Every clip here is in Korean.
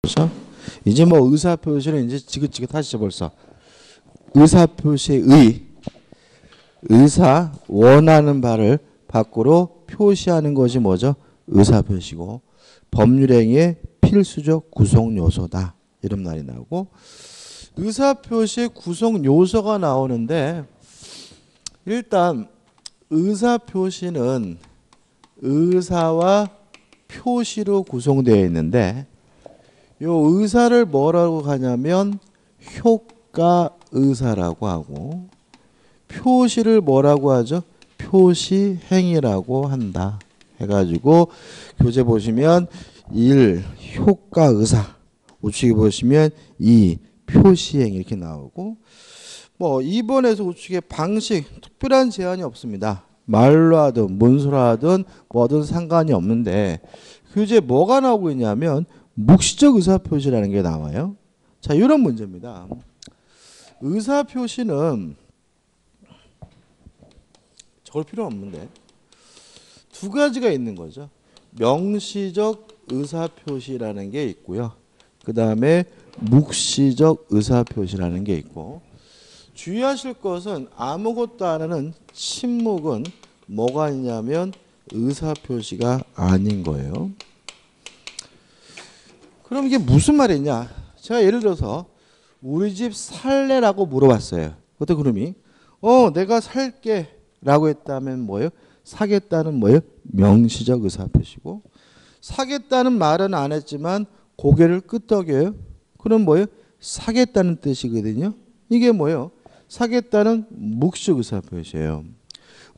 그렇죠? 이제 뭐 의사 표시는 이제 지긋지긋하시죠 벌써. 의사 표시의 의사 원하는 바를 밖으로 표시하는 것이 뭐죠? 의사 표시고 법률행위의 필수적 구성 요소다. 이런 말이 나오고 의사 표시의 구성 요소가 나오는데 일단 의사 표시는 의사와 표시로 구성되어 있는데 요 의사를 뭐라고 하냐면 효과 의사라고 하고 표시를 뭐라고 하죠? 표시 행위라고 한다. 해가지고 교재 보시면 1. 효과 의사 우측에 보시면 2. 표시 행위 이렇게 나오고 뭐 2번에서 우측에 방식 특별한 제한이 없습니다. 말로 하든 문서로 하든 뭐든 상관이 없는데 교재에 뭐가 나오고 있냐면 묵시적 의사표시라는 게 나와요. 자, 이런 문제입니다. 의사표시는 적을 필요 없는데 두 가지가 있는 거죠. 명시적 의사표시라는 게 있고요. 그 다음에 묵시적 의사표시라는 게 있고 주의하실 것은 아무것도 안 하는 침묵은 뭐가 있냐면 의사표시가 아닌 거예요. 그럼 이게 무슨 말이냐? 제가 예를 들어서 우리 집 살래라고 물어봤어요. 그때 그놈이 내가 살게 라고 했다면 뭐예요? 사겠다는 뭐예요? 명시적 의사표시고 사겠다는 말은 안 했지만 고개를 끄덕여요. 그럼 뭐예요? 사겠다는 뜻이거든요. 이게 뭐예요? 사겠다는 묵시적 의사표시예요.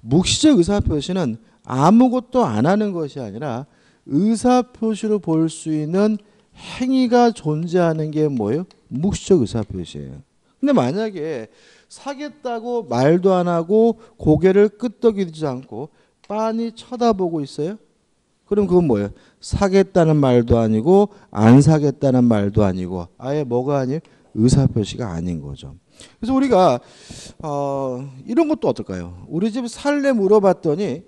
묵시적 의사표시는 아무것도 안 하는 것이 아니라 의사표시로 볼 수 있는 행위가 존재하는 게 뭐예요? 묵시적 의사표시예요. 근데 만약에 사겠다고 말도 안 하고 고개를 끄덕이지 않고 빤히 쳐다보고 있어요? 그럼 그건 뭐예요? 사겠다는 말도 아니고 안 사겠다는 말도 아니고 아예 뭐가 아니에요? 의사표시가 아닌 거죠. 그래서 우리가 이런 것도 어떨까요? 우리 집 살래 물어봤더니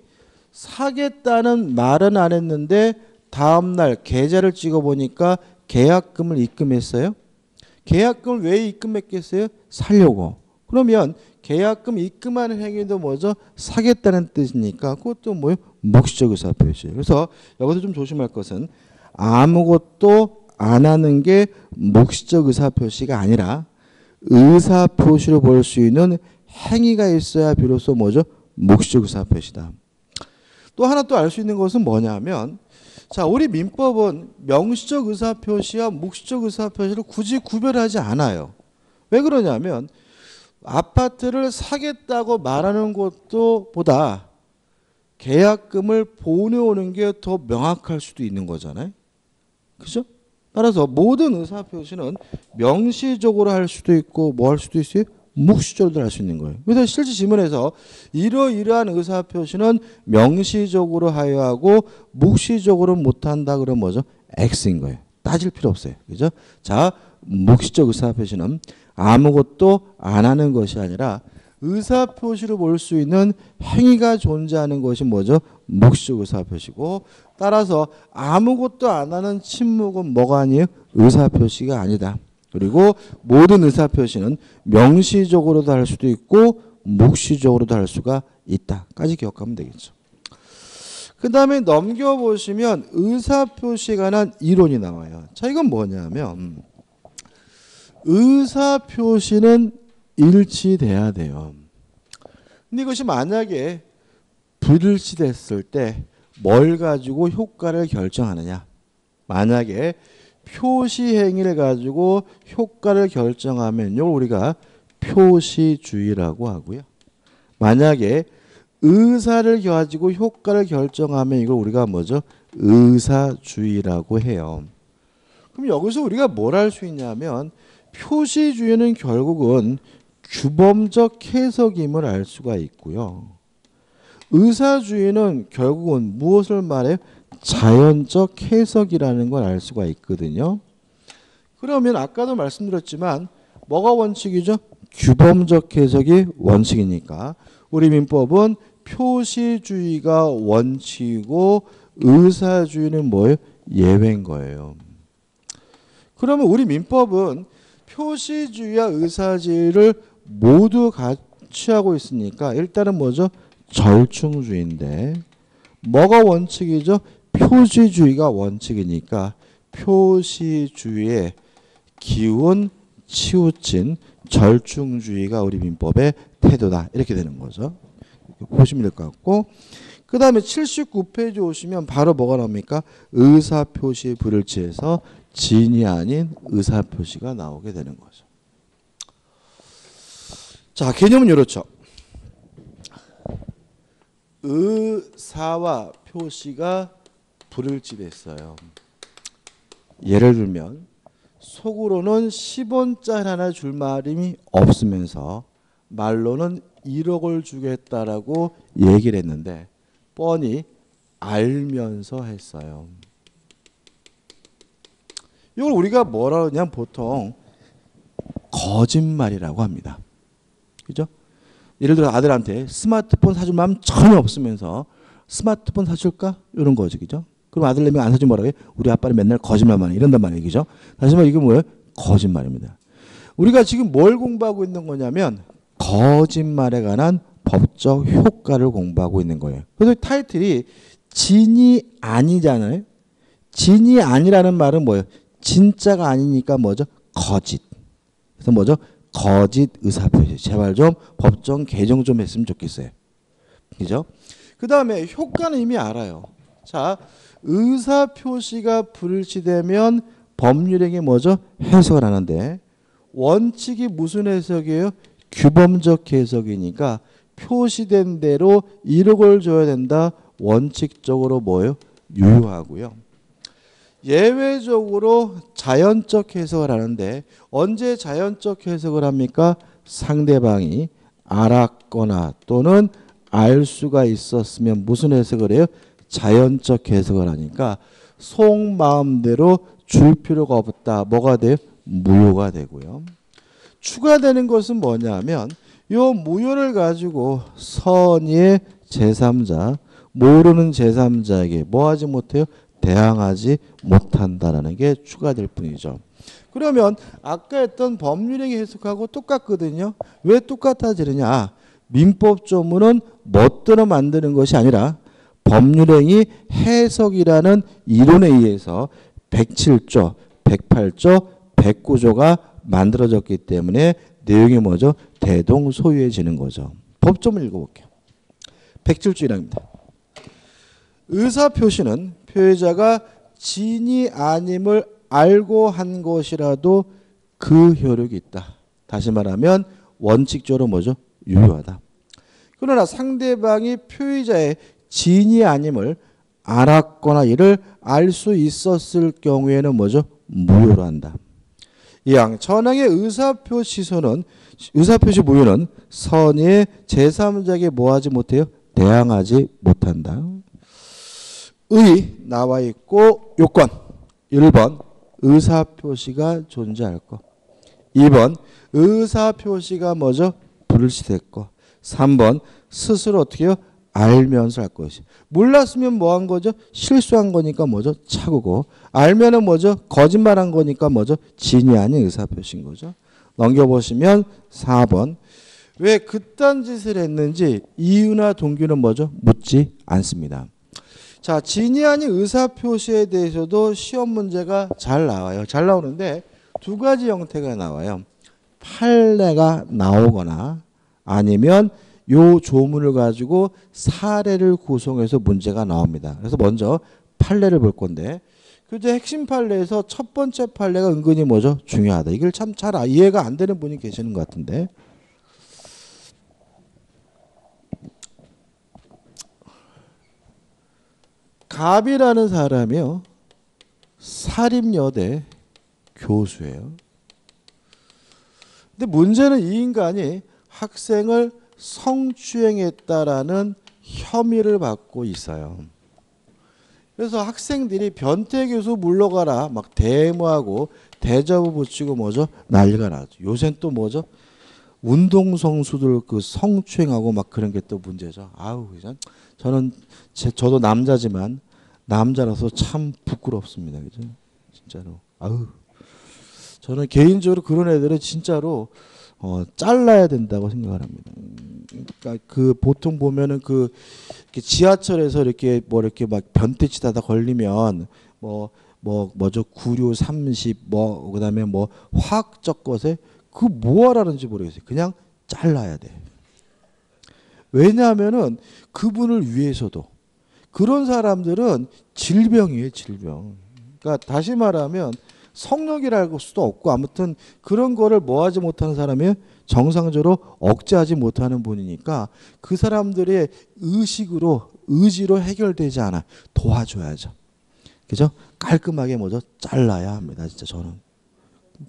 사겠다는 말은 안 했는데 다음날 계좌를 찍어보니까 계약금을 입금했어요. 계약금을 왜 입금했겠어요? 살려고. 그러면 계약금 입금하는 행위도 뭐죠? 사겠다는 뜻이니까 그것도 뭐예요? 묵시적 의사표시예요. 그래서 여기서 좀 조심할 것은 아무것도 안 하는 게 묵시적 의사표시가 아니라 의사표시로 볼 수 있는 행위가 있어야 비로소 뭐죠? 묵시적 의사표시다. 또 하나 또 알 수 있는 것은 뭐냐면 자, 우리 민법은 명시적 의사표시와 묵시적 의사표시를 굳이 구별하지 않아요. 왜 그러냐면 아파트를 사겠다고 말하는 것도 보다 계약금을 보내오는 게 더 명확할 수도 있는 거잖아요. 그죠? 따라서 모든 의사표시는 명시적으로 할 수도 있고 뭐 할 수도 있어요? 묵시적으로도 할 수 있는 거예요. 그래서 실제 지문에서 이러이러한 의사표시는 명시적으로 하여야 하고 묵시적으로 못한다 그러면 뭐죠? X인 거예요. 따질 필요 없어요. 그죠? 자, 묵시적 의사표시는 아무것도 안 하는 것이 아니라 의사표시로 볼 수 있는 행위가 존재하는 것이 뭐죠? 묵시적 의사표시고 따라서 아무것도 안 하는 침묵은 뭐가 아니에요? 의사표시가 아니다. 그리고 모든 의사표시는 명시적으로도 할 수도 있고 묵시적으로도 할 수가 있다까지 기억하면 되겠죠. 그 다음에 넘겨보시면 의사표시에 관한 이론이 나와요. 자, 이건 뭐냐면 의사표시는 일치돼야 돼요. 근데 이것이 만약에 불일치됐을 때 뭘 가지고 효과를 결정하느냐. 만약에 표시 행위를 가지고 효과를 결정하면 이걸 우리가 표시주의라고 하고요. 만약에 의사를 가지고 효과를 결정하면 이걸 우리가 뭐죠? 의사주의라고 해요. 그럼 여기서 우리가 뭘 할 수 있냐면 표시주의는 결국은 규범적 해석임을 알 수가 있고요. 의사주의는 결국은 무엇을 말해요? 자연적 해석이라는 걸 알 수가 있거든요. 그러면 아까도 말씀드렸지만 뭐가 원칙이죠? 규범적 해석이 원칙이니까 우리 민법은 표시주의가 원칙이고 의사주의는 뭐예요? 예외인 거예요. 그러면 우리 민법은 표시주의와 의사주의를 모두 취하고 있으니까 일단은 뭐죠? 절충주의인데 뭐가 원칙이죠? 표시주의가 원칙이니까 표시주의의 기운 치우친 절충주의가 우리 민법의 태도다. 이렇게 되는 거죠. 보시면 될 것 같고 그 다음에 79페이지 오시면 바로 뭐가 나옵니까? 의사표시 불일치에서 진이 아닌 의사표시가 나오게 되는 거죠. 자, 개념은 이렇죠. 의사와 표시가 불일치됐어요. 예를 들면 속으로는 10원짜리 하나 줄 마음이 없으면서 말로는 1억을 주겠다라고 얘기를 했는데 뻔히 알면서 했어요. 이걸 우리가 뭐라 그러냐면 보통 거짓말이라고 합니다. 그죠? 예를 들어 아들한테 스마트폰 사줄 마음 전혀 없으면서 스마트폰 사줄까? 이런 거지. 그죠? 그럼 아들내미 안 사주면 뭐라고 해? 우리 아빠는 맨날 거짓말만 해. 이런단 말이에요. 그죠? 다시 말해 이게 뭐예요? 거짓말입니다. 우리가 지금 뭘 공부하고 있는 거냐면 거짓말에 관한 법적 효과를 공부하고 있는 거예요. 그래서 타이틀이 진이 아니잖아요. 진이 아니라는 말은 뭐예요? 진짜가 아니니까 뭐죠? 거짓. 그래서 뭐죠? 거짓 의사표시. 제발 좀 법정 개정 좀 했으면 좋겠어요. 그죠? 그 다음에 효과는 이미 알아요. 자, 의사표시가 불일치되면 법률행위 뭐죠? 해석을 하는데 원칙이 무슨 해석이에요? 규범적 해석이니까 표시된 대로 1억을 줘야 된다. 원칙적으로 뭐예요? 유효하고요. 예외적으로 자연적 해석을 하는데 언제 자연적 해석을 합니까? 상대방이 알았거나 또는 알 수가 있었으면 무슨 해석을 해요? 자연적 해석을 하니까 속마음대로 줄 필요가 없다. 뭐가 돼요? 무효가 되고요. 추가되는 것은 뭐냐면 이 무효를 가지고 선의의 제3자, 모르는 제3자에게 뭐 하지 못해요? 대항하지 못한다라는 게 추가될 뿐이죠. 그러면 아까 했던 법률행위 해석하고 똑같거든요. 왜 똑같아지느냐? 민법조문은 멋대로 만드는 것이 아니라 법률행위 해석이라는 이론에 의해서 107조, 108조, 109조가 만들어졌기 때문에 내용이 뭐죠? 대동소이해지는 거죠. 법조문 읽어볼게요. 107조 1항입니다. 의사표시는 표의자가 진이 아님을 알고 한 것이라도 그 효력이 있다. 다시 말하면 원칙적으로 뭐죠? 유효하다. 그러나 상대방이 표의자의 진이 아님을 알았거나 이를 알 수 있었을 경우에는 뭐죠? 무효로 한다. 이항 전항의 의사표시 무효는 선의의 제3자에게 뭐하지 못해요? 대항하지 못한다. 의 나와 있고 요건 1번 의사표시가 존재할 거 2번 의사표시가 뭐죠? 불일치될 거 3번 스스로 어떻게 해요? 알면서 할 것이 몰랐으면 뭐 한 거죠? 실수한 거니까 뭐죠? 착오고 알면은 뭐죠? 거짓말한 거니까 뭐죠? 진이 아닌 의사표시인 거죠. 넘겨보시면 4번 왜 그딴 짓을 했는지 이유나 동기는 뭐죠? 묻지 않습니다. 자, 진이 아닌 의사표시에 대해서도 시험 문제가 잘 나와요. 잘 나오는데 두 가지 형태가 나와요. 판례가 나오거나 아니면 요 조문을 가지고 사례를 구성해서 문제가 나옵니다. 그래서 먼저 판례를 볼 건데 그제 핵심 판례에서 첫 번째 판례가 은근히 뭐죠? 중요하다. 이걸 참 잘 이해가 안 되는 분이 계시는 것 같은데 갑이라는 사람이요. 사립여대 교수예요. 근데 문제는 이 인간이 학생을 성추행했다라는 혐의를 받고 있어요. 그래서 학생들이 변태 교수 물러가라 막 데모하고 대자보 붙이고 뭐죠? 난리가 나죠. 요새는 또 뭐죠? 운동선수들 그 성추행하고 막 그런 게 또 문제죠. 아우, 저는 저도 남자지만 남자라서 참 부끄럽습니다. 그죠? 진짜로. 아우. 저는 개인적으로 그런 애들은 진짜로 잘라야 된다고 생각을 합니다. 그러니까 그 보통 보면은 그 이렇게 지하철에서 이렇게 뭐 이렇게 막 변태치다가 걸리면 뭐죠 96, 30 뭐 그다음에 뭐 화학적 것에 그 뭐 하라는지 모르겠어요. 그냥 잘라야 돼. 왜냐하면은 그분을 위해서도 그런 사람들은 질병이에요, 질병. 그러니까 다시 말하면 성욕이랄 수도 없고 아무튼 그런 거를 뭐 하지 못하는 사람이 정상적으로 억제하지 못하는 분이니까 그 사람들의 의지로 해결되지 않아. 도와줘야죠. 그죠? 깔끔하게 뭐죠? 잘라야 합니다. 진짜 저는.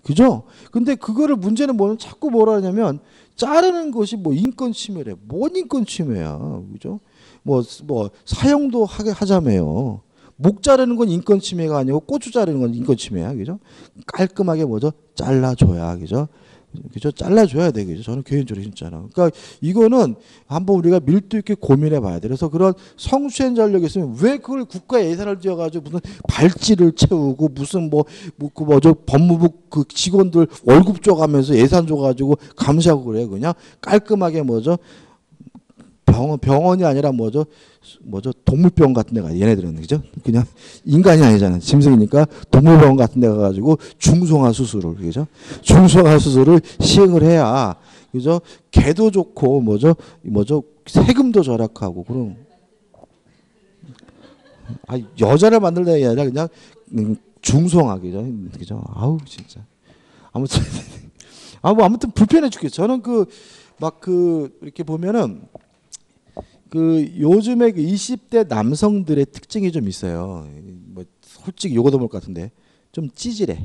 그죠? 근데 그거를 문제는 뭐는 자꾸 뭐라 하냐면 자르는 것이 뭐 인권 침해래. 뭔 인권 침해야. 그죠? 뭐 사형도 하자며요. 목 자르는 건 인권 침해가 아니고 고추 자르는 건 인권 침해야. 그죠? 깔끔하게 뭐죠? 잘라줘야. 그죠? 그죠? 잘라줘야 돼. 그죠? 저는 개인적으로 진짜로. 그러니까 이거는 한번 우리가 밀도 있게 고민해 봐야 돼. 그래서 그런 성추행 전력이 있으면 왜 그걸 국가 예산을 들여가지고 무슨 발찌를 채우고 무슨 뭐저 법무부 그 직원들 월급 줘가면서 예산 줘가지고 감시하고 그래요. 그냥 깔끔하게 뭐죠? 병원이 아니라 뭐죠 동물병원 같은 데가 얘네들은 그죠 그냥 인간이 아니잖아요 짐승이니까 동물병원 같은 데 가가지고 중성화 수술을 그죠 중성화 수술을 시행을 해야 그죠 개도 좋고 뭐죠 세금도 절약하고 그럼 여자를 만들다 게 아니라 그냥 중성화 그죠 아우 진짜 아무튼 불편해 죽겠어 저는 이렇게 보면은 그 요즘에 그 20대 남성들의 특징이 좀 있어요. 뭐 솔직히 요거도 볼 것 같은데 좀 찌질해.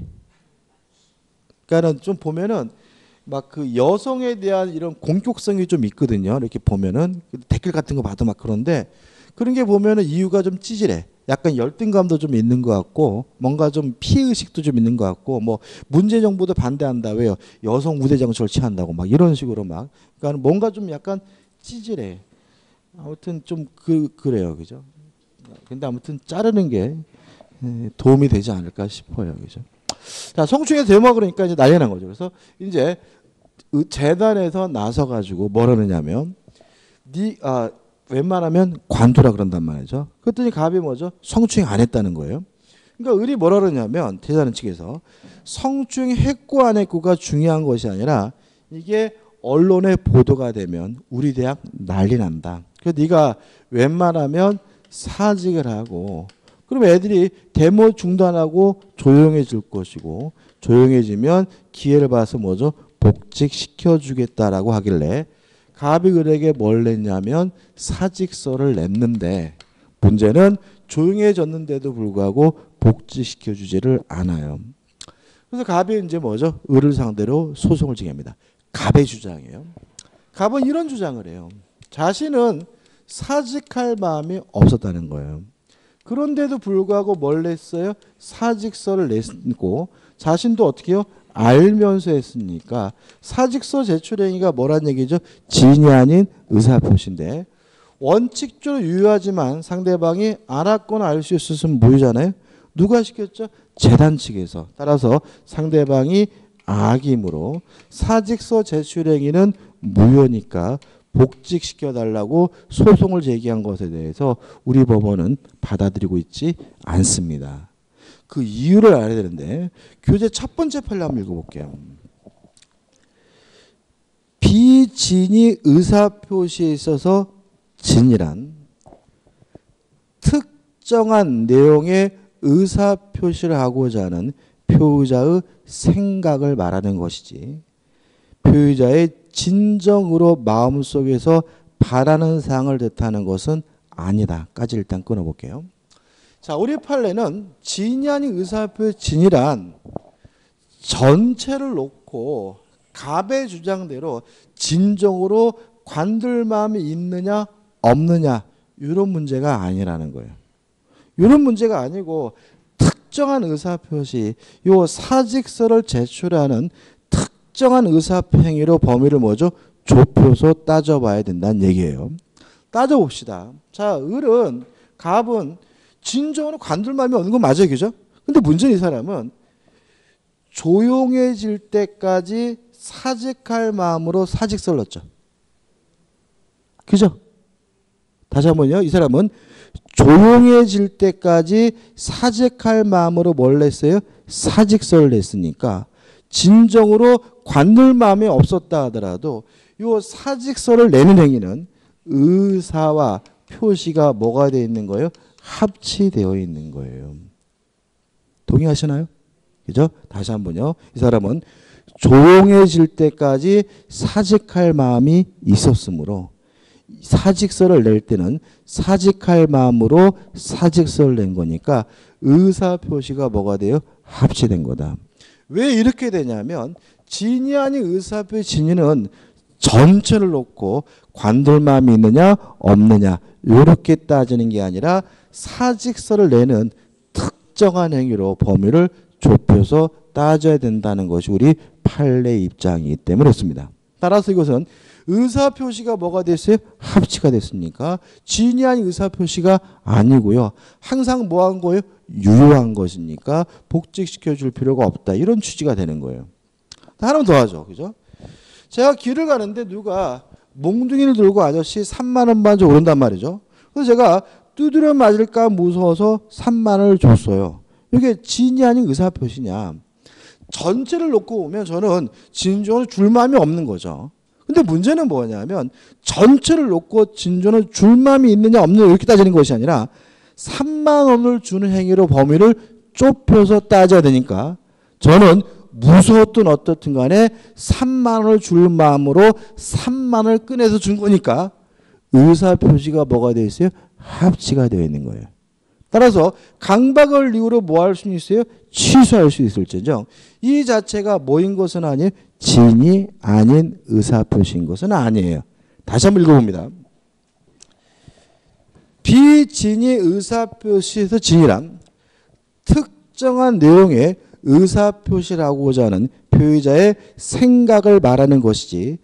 그러니까는 좀 보면은 막 그 여성에 대한 이런 공격성이 좀 있거든요. 이렇게 보면은 댓글 같은 거 봐도 막 그런데 그런 게 보면은 이유가 좀 찌질해. 약간 열등감도 좀 있는 것 같고 뭔가 좀 피해 의식도 좀 있는 것 같고 뭐 문재 정부도 반대한다 왜요? 여성 우대 정책을 취한다고 막 이런 식으로 막 그러니까 뭔가 좀 약간 찌질해. 아무튼 좀 그래요, 그죠? 근데 아무튼 자르는 게 도움이 되지 않을까 싶어요, 그죠? 자, 성추행의 대모가 그러니까 이제 난리 난 거죠. 그래서 이제 재단에서 나서 가지고 뭐라느냐면 웬만하면 관두라 그런단 말이죠. 그랬더니 갑이 뭐죠? 성추행 안 했다는 거예요. 그러니까 을이 뭐라 그러냐면 재단 측에서 성추행 했고 안 했고가 중요한 것이 아니라 이게 언론에 보도가 되면 우리 대학 난리 난다. 그래서 네가 웬만하면 사직을 하고 그럼 애들이 데모 중단하고 조용해질 것이고 조용해지면 기회를 봐서 뭐죠? 복직시켜주겠다라고 하길래 갑이 을에게 뭘 냈냐면 사직서를 냈는데 문제는 조용해졌는데도 불구하고 복직시켜주지를 않아요. 그래서 갑이 이제 뭐죠? 을을 상대로 소송을 제기합니다. 갑의 주장이에요. 갑은 이런 주장을 해요. 자신은 사직할 마음이 없었다는 거예요. 그런데도 불구하고 뭘 냈어요? 사직서를 냈고 자신도 어떻게 해요? 알면서 했으니까 사직서 제출 행위가 뭐란 얘기죠? 진이 아닌 의사표시인데 원칙적으로 유효하지만 상대방이 알았거나 알 수 있었으면 무효잖아요. 누가 시켰죠? 재단 측에서. 따라서 상대방이 악임으로 사직서 제출 행위는 무효니까 복직시켜달라고 소송을 제기한 것에 대해서 우리 법원은 받아들이고 있지 않습니다. 그 이유를 알아야 되는데 교재 첫 번째 판례 한번 읽어볼게요. 비진이 의사표시에 있어서 진이란 특정한 내용의 의사표시를 하고자 하는 표의자의 생각을 말하는 것이지 표의자의 진정으로 마음속에서 바라는 사항을 뜻하는 것은 아니다.까지 일단 끊어볼게요. 자, 우리 판례는 진이 아닌 의사표의 진이란 전체를 놓고 갑의 주장대로 진정으로 관둘 마음이 있느냐 없느냐 이런 문제가 아니라는 거예요. 이런 문제가 아니고 특정한 의사표시, 요 사직서를 제출하는 특정한 의사행위로 범위를 뭐죠? 좁혀서 따져봐야 된다는 얘기예요. 따져봅시다. 자, 을은, 갑은 진정으로 관둘 마음이 없는 건 맞아요. 그죠? 근데 문제는 이 사람은 조용해질 때까지 사직할 마음으로 사직서를 넣었죠. 그죠? 다시 한번요. 이 사람은 조용해질 때까지 사직할 마음으로 뭘 냈어요? 사직서를 냈으니까 진정으로 관둘 마음이 없었다 하더라도 이 사직서를 내는 행위는 의사와 표시가 뭐가 되어 있는 거예요? 합치되어 있는 거예요. 동의하시나요? 그죠? 다시 한번요. 이 사람은 조용해질 때까지 사직할 마음이 있었으므로 사직서를 낼 때는 사직할 마음으로 사직서를 낸 거니까 의사표시가 뭐가 돼요? 합치된 거다. 왜 이렇게 되냐면 진위 아닌 의사표시 진위는 전체를 놓고 관둘 마음이 있느냐 없느냐 이렇게 따지는 게 아니라 사직서를 내는 특정한 행위로 범위를 좁혀서 따져야 된다는 것이 우리 판례 입장이기 때문에 그렇습니다. 따라서 이것은 의사표시가 뭐가 됐어요? 합치가 됐습니까? 진위 아닌 의사표시가 아니고요. 항상 뭐 한 거예요? 유효한 것이니까 복직시켜 줄 필요가 없다. 이런 취지가 되는 거예요. 하나만 더 하죠. 그죠? 제가 길을 가는데 누가 몽둥이를 들고 아저씨 3만 원만 줘 오른단 말이죠. 그래서 제가 두드려 맞을까 무서워서 3만 원을 줬어요. 이게 진위 아닌 의사표시냐. 전체를 놓고 보면 저는 진정으로 줄 마음이 없는 거죠. 근데 문제는 뭐냐면 전체를 놓고 진정으로 줄 마음이 있느냐 없느냐 이렇게 따지는 것이 아니라 3만 원을 주는 행위로 범위를 좁혀서 따져야 되니까 저는 무서웠든 어떻든 간에 3만 원을 줄 마음으로 3만 원을 꺼내서 준 거니까 의사표시가 뭐가 되어 있어요? 합치가 되어 있는 거예요. 따라서 강박을 이유로 뭐 할 수 있어요? 취소할 수 있을지언정 이 자체가 뭐인 것은 아니에요? 진이 아닌 의사표시인 것은 아니에요. 다시 한번 읽어봅니다. 비진이 의사표시에서 진이란 특정한 내용의 의사표시라고자 하는 표의자의 생각을 말하는 것이지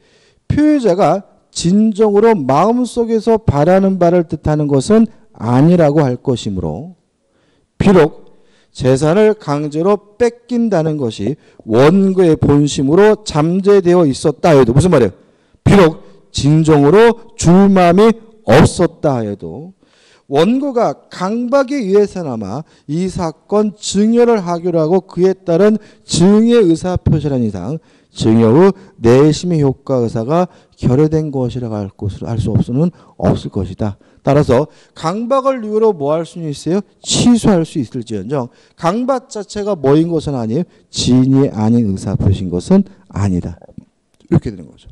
표의자가 진정으로 마음속에서 바라는 바를 뜻하는 것은 아니라고 할 것이므로 비록 재산을 강제로 뺏긴다는 것이 원고의 본심으로 잠재되어 있었다 해도 무슨 말이에요? 비록 진정으로 줄 마음이 없었다 해도 원고가 강박에 의해서나마 이 사건 증여를 하기로 하고 그에 따른 증의 의사표시란 이상 증여 후 내심의 효과 의사가 결여된 것이라고 할 수 없을 것이다. 따라서 강박을 이유로 뭐 할 수는 있어요? 취소할 수 있을지언정 강박 자체가 뭐인 것은 아니에요. 진이 아닌 의사표시인 것은 아니다. 이렇게 되는 거죠.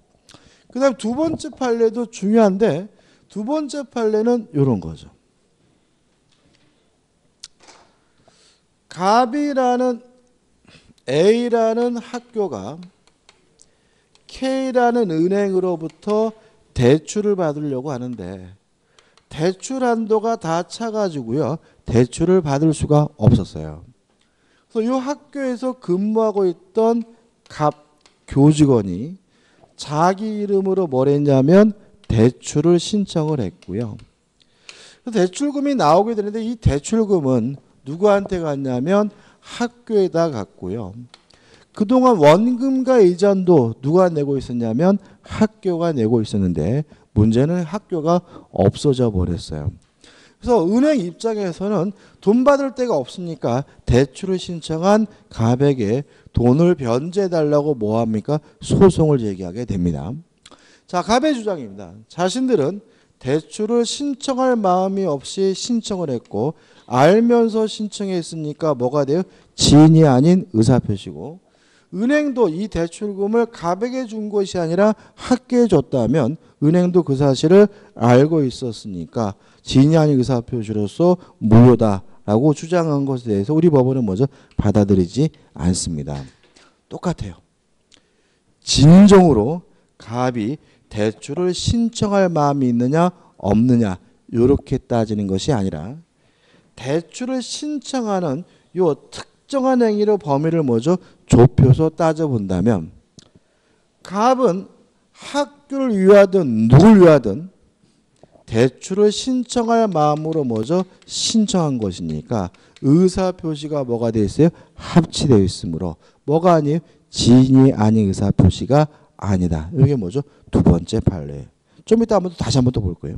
그 다음 두 번째 판례도 중요한데 두 번째 판례는 이런 거죠. 갑이라는 A라는 학교가 K라는 은행으로부터 대출을 받으려고 하는데 대출 한도가 다 차가지고요. 대출을 받을 수가 없었어요. 그래서 이 학교에서 근무하고 있던 갑 교직원이 자기 이름으로 뭘 했냐면 대출을 신청을 했고요. 대출금이 나오게 되는데 이 대출금은 누구한테 갔냐면 학교에다 갔고요. 그동안 원금과 이자도 누가 내고 있었냐면 학교가 내고 있었는데 문제는 학교가 없어져 버렸어요. 그래서 은행 입장에서는 돈 받을 데가 없으니까 대출을 신청한 갑에게 돈을 변제해달라고 뭐합니까? 소송을 제기하게 됩니다. 자, 갑의 주장입니다. 자신들은 대출을 신청할 마음이 없이 신청을 했고 알면서 신청했으니까 뭐가 돼요? 진이 아닌 의사표시고 은행도 이 대출금을 갑에게 준 것이 아니라 학교에 줬다면 은행도 그 사실을 알고 있었으니까 진이 아닌 의사표시로서 무효다라고 주장한 것에 대해서 우리 법원은 먼저 받아들이지 않습니다. 똑같아요. 진정으로 갑이 대출을 신청할 마음이 있느냐 없느냐 이렇게 따지는 것이 아니라 대출을 신청하는 요 특정한 행위로 범위를 뭐죠? 좁혀서 따져본다면 갑은 학교를 위하든 누굴 위하든 대출을 신청할 마음으로 뭐죠? 신청한 것이니까 의사표시가 뭐가 되어 있어요? 합치되어 있으므로 뭐가 아니에요? 지인이 아닌 의사표시가 아니다. 이게 뭐죠? 두 번째 판례. 좀 이따 다시 한번 또 볼 거예요.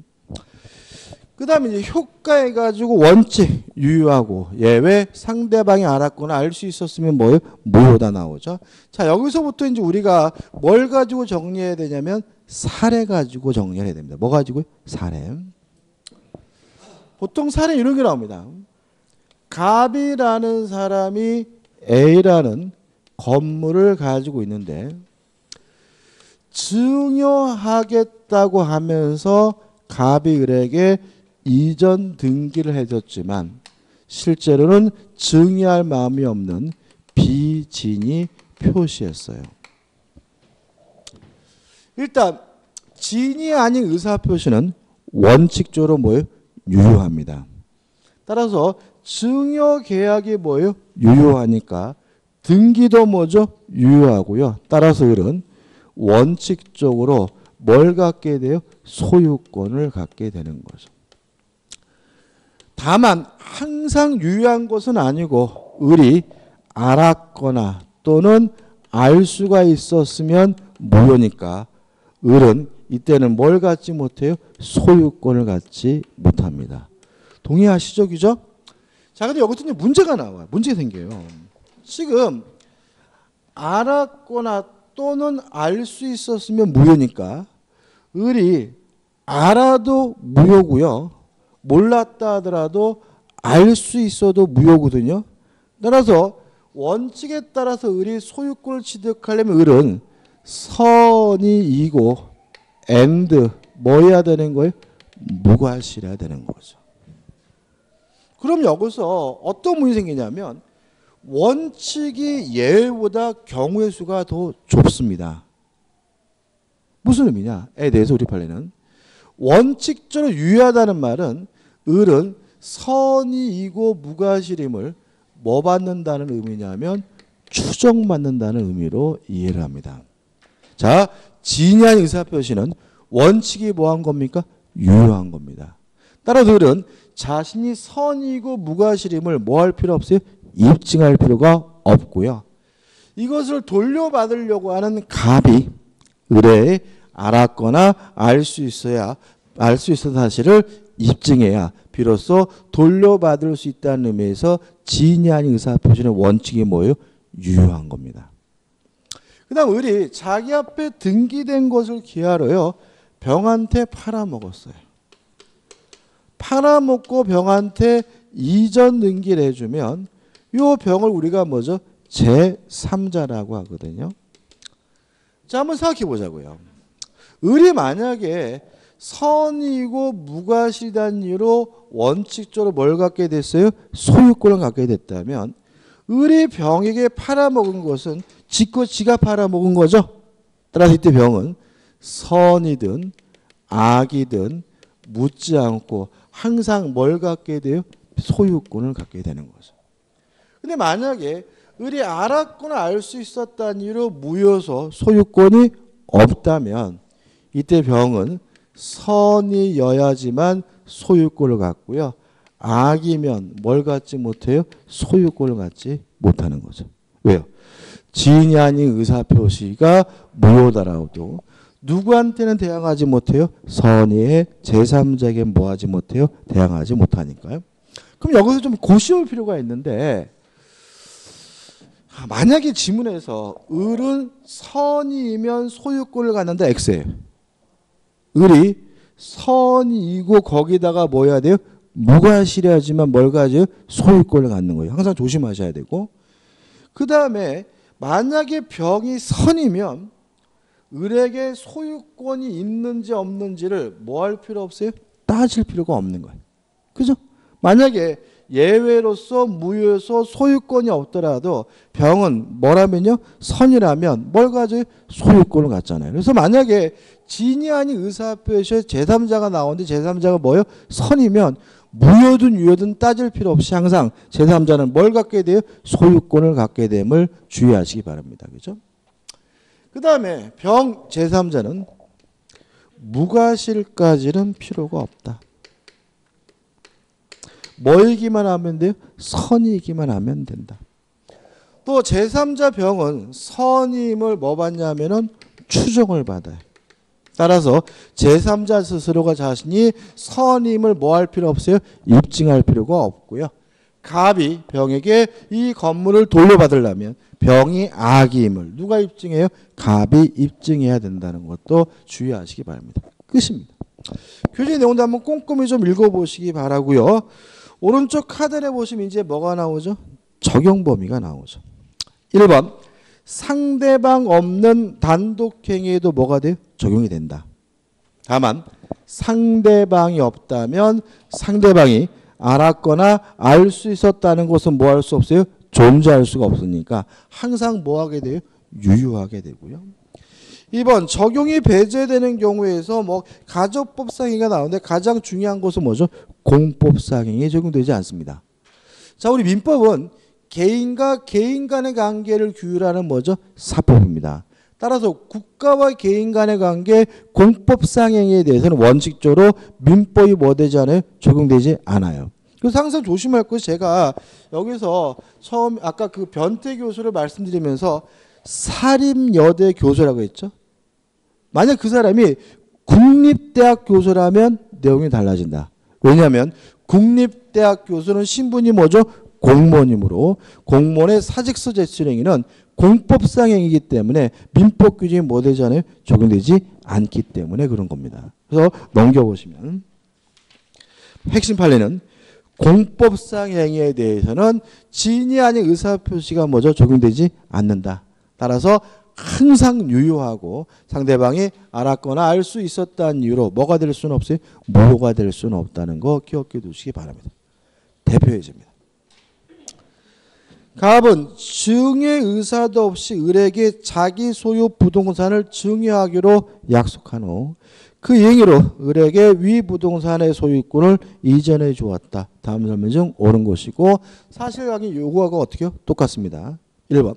그 다음에 이제 효과해가지고 원칙, 유효하고 예외, 상대방이 알았거나 알 수 있었으면 뭐예요? 무효다 나오죠. 자, 여기서부터 이제 우리가 뭘 가지고 정리해야 되냐면 사례 가지고 정리해야 됩니다. 뭐 가지고요? 사례. 보통 사례 이런 게 나옵니다. 갑이라는 사람이 A라는 건물을 가지고 있는데 증여하겠다고 하면서 갑이 을에게 이전 등기를 해줬지만 실제로는 증여할 마음이 없는 비진이 표시했어요. 일단 진이 아닌 의사표시는 원칙적으로 뭐예요? 유효합니다. 따라서 증여계약이 뭐예요? 유효하니까 등기도 뭐죠? 유효하고요. 따라서 을은 원칙적으로 뭘 갖게 돼요? 소유권을 갖게 되는 거죠. 다만 항상 유효한 것은 아니고 을이 알았거나 또는 알 수가 있었으면 무효니까 을은 이때는 뭘 갖지 못해요? 소유권을 갖지 못합니다. 동의하시죠? 그죠? 자, 근데 여기서 이제 문제가 나와요. 문제가 생겨요. 지금 알았거나 또는 알 수 있었으면 무효니까 을이 알아도 무효고요. 몰랐다 하더라도 알 수 있어도 무효거든요. 따라서 원칙에 따라서 을이 소유권을 취득하려면 을은 선이 이고 and 뭐 해야 되는 거예요? 무과실해야 되는 거죠. 그럼 여기서 어떤 문제 생기냐면 원칙이 예외보다 경우의 수가 더 좁습니다. 무슨 의미냐에 대해서 우리 판례는 원칙적으로 유효하다는 말은 을은 선이 이고 무과실임을 뭐 받는다는 의미냐면 추정받는다는 의미로 이해를 합니다. 자, 진의한 의사표시는 원칙이 뭐한 겁니까? 유효한 겁니다. 따라서 을은 자신이 선이고 무과실임을 뭐 할 필요 없어요? 입증할 필요가 없고요. 이것을 돌려받으려고 하는 갑이 을에 알았거나 알 수 있어야 알 수 있는 사실을 입증해야 비로소 돌려받을 수 있다는 의미에서 진이 아닌 의사표시는 원칙이 뭐예요? 유효한 겁니다. 그 다음 을이 자기 앞에 등기된 것을 기하로요 병한테 팔아먹었어요. 팔아먹고 병한테 이전 등기를 해주면 이 병을 우리가 뭐죠? 제3자라고 하거든요. 자, 한번 생각해 보자고요. 을이 만약에 선이고 무과실이라는 이유로 원칙적으로 뭘 갖게 됐어요? 소유권을 갖게 됐다면 을이 병에게 팔아먹은 것은 지가 팔아먹은 거죠. 따라서 이때 병은 선이든 악이든 묻지 않고 항상 뭘 갖게 돼요? 소유권을 갖게 되는 거죠. 근데 만약에 을이 알았거나 알 수 있었다는 이유로 무효서 소유권이 없다면 이때 병은 선이여야지만 소유권을 갖고요. 악이면 뭘 갖지 못해요? 소유권을 갖지 못하는 거죠. 왜요? 지인이 아닌 의사표시가 무효다라고도 누구한테는 대항하지 못해요? 선의의 제3자에게 뭐 하지 못해요? 대항하지 못하니까요. 그럼 여기서 좀 고시할 필요가 있는데 만약에 지문에서 을은 선이면 소유권을 갖는다 X예요. 을이 선이고 거기다가 뭐 해야 돼요? 무과실해야지만 뭘 가져요? 소유권을 갖는 거예요. 항상 조심하셔야 되고 그 다음에 만약에 병이 선이면 을에게 소유권이 있는지 없는지를 뭐 할 필요 없어요? 따질 필요가 없는 거예요. 그죠? 만약에 예외로서 무효에서 소유권이 없더라도 병은 뭐라면요? 선이라면 뭘 가져요? 소유권을 갖잖아요. 그래서 만약에 진이 아닌 의사표시에 제3자가 나오는데 제3자가 뭐예요? 선이면 무효든 유효든 따질 필요 없이 항상 제3자는 뭘 갖게 돼요? 소유권을 갖게 됨을 주의하시기 바랍니다. 그죠? 그 다음에 병 제3자는 무과실까지는 필요가 없다. 뭐이기만 하면 돼요? 선이기만 하면 된다. 또 제3자 병은 선임을 뭐 받냐면은 추정을 받아요. 따라서 제3자 스스로가 자신이 선임을 뭐 할 필요 없어요? 입증할 필요가 없고요. 갑이 병에게 이 건물을 돌려받으려면 병이 악임을 누가 입증해요? 갑이 입증해야 된다는 것도 주의하시기 바랍니다. 끝입니다. 교재 내용도 한번 꼼꼼히 좀 읽어보시기 바라고요. 오른쪽 카드에 보시면 이제 뭐가 나오죠? 적용 범위가 나오죠. 1번 상대방 없는 단독행위에도 뭐가 돼요? 적용이 된다. 다만 상대방이 없다면 상대방이 알았거나 알 수 있었다는 것은 뭐 할 수 없어요? 존재할 수가 없으니까 항상 뭐 하게 돼요? 유효하게 되고요. 2번 적용이 배제되는 경우에서 뭐 가정법상행위가 나오는데 가장 중요한 것은 뭐죠? 공법상행위에 적용되지 않습니다. 자, 우리 민법은 개인과 개인 간의 관계를 규율하는 뭐죠? 사법입니다. 따라서 국가와 개인 간의 관계 공법상행위에 대해서는 원칙적으로 민법이 뭐 되지 않아요? 적용되지 않아요. 그래서 항상 조심할 것이 제가 여기서 처음 아까 그 변태 교수를 말씀드리면서 사립여대 교수라고 했죠. 만약 그 사람이 국립대학 교수라면 내용이 달라진다. 왜냐하면 국립대학 교수는 신분이 뭐죠? 공무원이므로 공무원의 사직서 제출 행위는 공법상행위이기 때문에 민법 규정이 뭐 되지 않아요? 적용되지 않기 때문에 그런 겁니다. 그래서 넘겨보시면 핵심 판례는 공법상행위에 대해서는 지인이 아닌 의사표시가 뭐죠? 적용되지 않는다. 따라서 항상 유효하고 상대방이 알았거나 알 수 있었다는 이유로 뭐가 될 수는 없어요? 무효가 될 수는 없다는 거 기억해 두시기 바랍니다. 대표 예제입니다. 갑은 증의 의사도 없이 을에게 자기 소유 부동산을 증여하기로 약속한 후 그 행위로 을에게 위 부동산의 소유권을 이전해 주었다. 다음 설명 중 옳은 것이고 사실관계 요구하고 어떻게 똑같습니다. 1번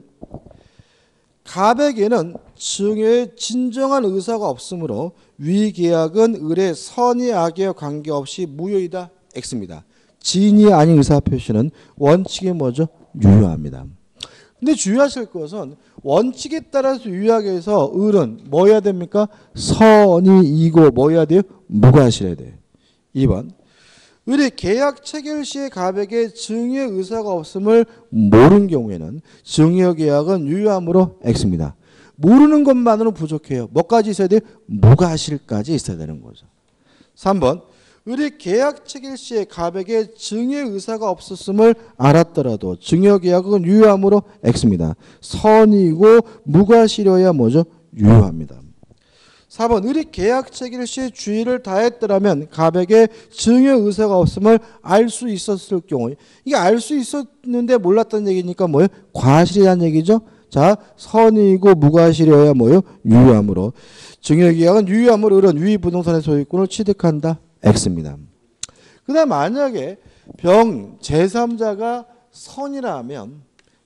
갑에게는 증여의 진정한 의사가 없으므로 위 계약은 을의 선의 악에 관계없이 무효이다. X입니다. 지인이 아닌 의사표시는 원칙이 뭐죠? 유효합니다. 근데 주의하실 것은 원칙에 따라서 유효하게 해서 을은 뭐 해야 됩니까? 선의이고 뭐 해야 돼요? 무과실해야 돼요. 2번 을이 계약 체결 시에 갑에게 증여 의사가 없음을 모르는 경우에는 증여 계약은 유효함으로 X입니다. 모르는 것만으로는 부족해요. 뭐까지 있어야 돼요? 무과실까지 있어야 되는 거죠. 3번 을이 계약 체결 시에 갑에게 증여 의사가 없었음을 알았더라도 증여 계약은 유효함으로 X입니다. 선이고 무과실이어야 뭐죠? 유효합니다. 4번 을이 계약 체결 시에 주의를 다했더라면 갑에게 증여 의사가 없음을 알 수 있었을 경우 이게 알 수 있었는데 몰랐다는 얘기니까 뭐예요? 과실이라는 얘기죠. 자, 선이고 무과실이어야 뭐예요? 유효함으로 증여 계약은 유효함으로 을은 위 부동산의 소유권을 취득한다. X입니다. 그 다음 만약에 병 제3자가 선이라면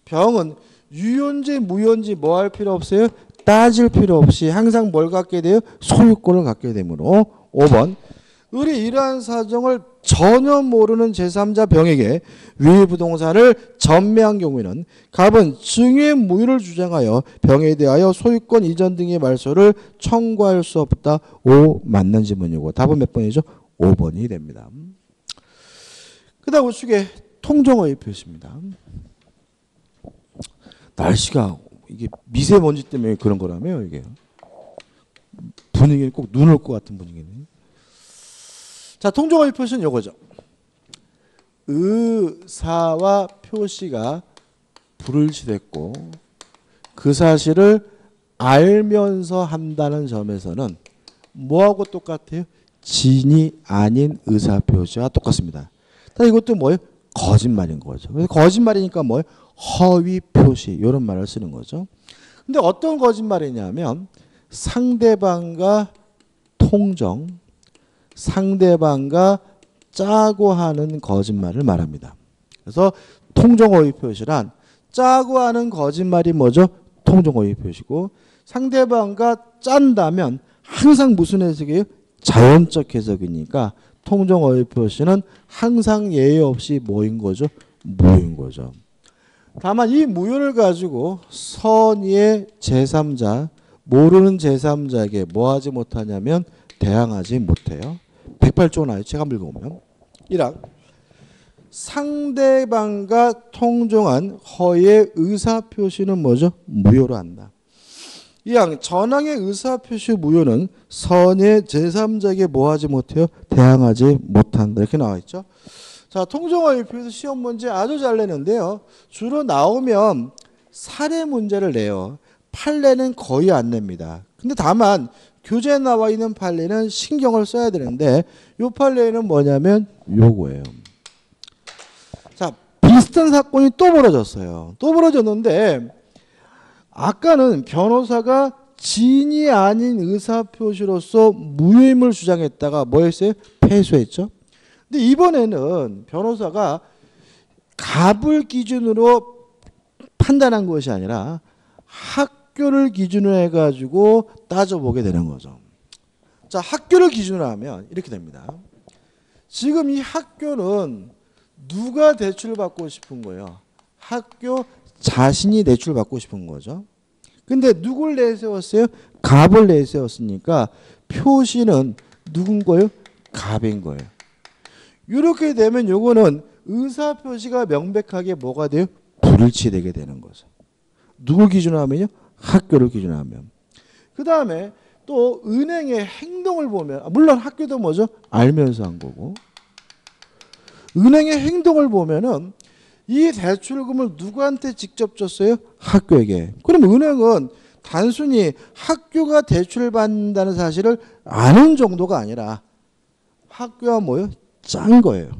병은 유효인지 무효인지 뭐 할 필요 없어요? 따질 필요 없이 항상 뭘 갖게 돼요? 소유권을 갖게 되므로 5번 을이 이러한 사정을 전혀 모르는 제3자 병에게 위 부동산을 전매한 경우에는 갑은 증여의 무효를 주장하여 병에 대하여 소유권 이전 등의 말소를 청구할 수 없다. 5 맞는 지문이고 답은 몇 번이죠? 5번이 됩니다. 그 다음 우측에 통정어의 표시입니다. 날씨가 이게 미세먼지 때문에 그런 거라며 이게 분위기는 꼭 눈 올 것 같은 분위기네. 자, 통정어의 표시는 이거죠. 의사와 표시가 불일치됐고 그 사실을 알면서 한다는 점에서는 뭐하고 똑같아요? 진이 아닌 의사표시와 똑같습니다. 이것도 뭐예요? 거짓말인 거죠. 그래서 거짓말이니까 뭐예요? 허위 표시 이런 말을 쓰는 거죠. 근데 어떤 거짓말이냐면 상대방과 통정, 상대방과 짜고 하는 거짓말을 말합니다. 그래서 통정허위 표시란 짜고 하는 거짓말이 뭐죠? 통정허위 표시고 상대방과 짠다면 항상 무슨 해석이에요? 자연적 해석이니까 통정어휘 표시는 항상 예외 없이 뭐인 거죠? 무효인 거죠. 다만 이 무효를 가지고 선의의 제3자, 모르는 제3자에게 뭐 하지 못하냐면 대항하지 못해요. 108조 나와요. 제가 한번 읽어보면. 1항 상대방과 통정한 허위의 의사표시는 뭐죠? 무효로 한다. 2항 전항의 의사표시 무효는 선의 제3자에게 뭐 하지 못해요? 대항하지 못한다. 이렇게 나와 있죠. 자, 통정허위표에서 시험 문제 아주 잘 내는데요. 주로 나오면 사례 문제를 내요. 판례는 거의 안 냅니다. 근데 다만 교재에 나와 있는 판례는 신경을 써야 되는데 이 판례는 뭐냐면 요거예요. 자, 비슷한 사건이 또 벌어졌어요. 또 벌어졌는데 아까는 변호사가 지인이 아닌 의사표시로서 무효임을 주장했다가 뭐 했어요? 패소했죠. 근데 이번에는 변호사가 갑을 기준으로 판단한 것이 아니라 학교를 기준으로 해가지고 따져보게 되는 거죠. 자, 학교를 기준으로 하면 이렇게 됩니다. 지금 이 학교는 누가 대출받고 싶은 거예요? 학교 자신이 대출받고 싶은 거죠. 근데 누굴 내세웠어요? 갑을 내세웠으니까 표시는 누군 거예요? 갑인 거예요. 이렇게 되면 요거는 의사표시가 명백하게 뭐가 돼요? 불일치되게 되는 거죠. 누굴 기준으로 하면요? 학교를 기준으로 하면. 그 다음에 또 은행의 행동을 보면 물론 학교도 뭐죠? 알면서 한 거고 은행의 행동을 보면은 이 대출금을 누구한테 직접 줬어요? 학교에게. 그럼 은행은 단순히 학교가 대출받는다는 사실을 아는 정도가 아니라 학교와 뭐요? 짠 거예요.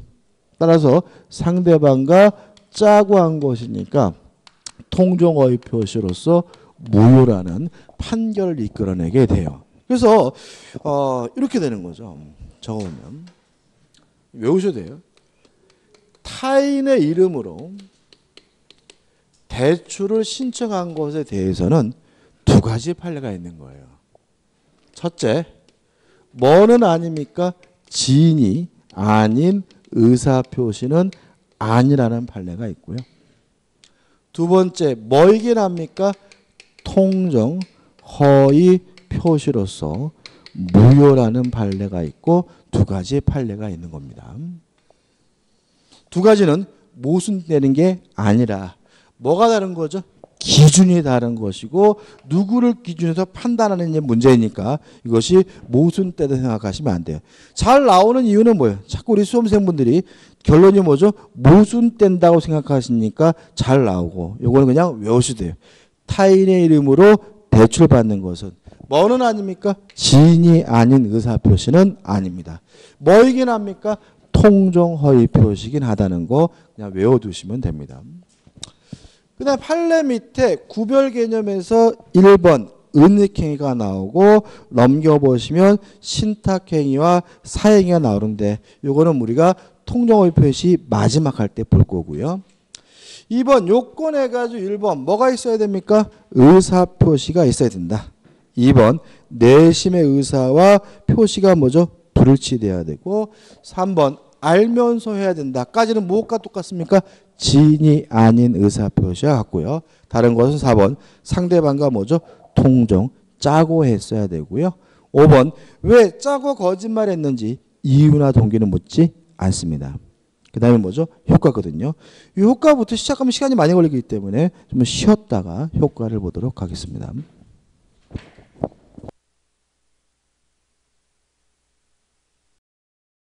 따라서 상대방과 짜고 한 것이니까 통정허위 표시로서 무효라는 판결을 이끌어내게 돼요. 그래서 이렇게 되는 거죠. 적어보면 외우셔야 돼요. 타인의 이름으로 대출을 신청한 것에 대해서는 두 가지 판례가 있는 거예요. 첫째, 뭐는 아닙니까? 지인이 아닌 의사표시는 아니라는 판례가 있고요. 두 번째, 뭐이긴 합니까? 통정, 허위 표시로서 무효라는 판례가 있고 두 가지 판례가 있는 겁니다. 두 가지는 모순되는 게 아니라 뭐가 다른 거죠? 기준이 다른 것이고 누구를 기준해서 판단하는 문제니까 이것이 모순되다 생각하시면 안 돼요. 잘 나오는 이유는 뭐예요? 자꾸 우리 수험생분들이 결론이 뭐죠? 모순된다고 생각하시니까 잘 나오고 이거는 그냥 외우셔도 돼요. 타인의 이름으로 대출받는 것은 뭐는 아닙니까? 지인이 아닌 의사표시는 아닙니다. 뭐이긴 합니까? 통정허위 표시긴 하다는 거 그냥 외워두시면 됩니다. 그 다음 판례 밑에 구별 개념에서 1번 은닉행위가 나오고 넘겨보시면 신탁행위와 사행위가 나오는데 이거는 우리가 통정허위 표시 마지막 할 때 볼 거고요. 2번 요건 해가지고 1번 뭐가 있어야 됩니까? 의사표시가 있어야 된다. 2번 내심의 의사와 표시가 뭐죠? 불일치돼야 되고 3번 알면서 해야 된다까지는 무엇과 똑같습니까? 지인이 아닌 의사표시와 같고요. 다른 것은 4번 상대방과 뭐죠? 통정 짜고 했어야 되고요. 5번 왜 짜고 거짓말했는지 이유나 동기는 묻지 않습니다. 그 다음에 뭐죠? 효과거든요. 이 효과부터 시작하면 시간이 많이 걸리기 때문에 좀 쉬었다가 효과를 보도록 하겠습니다.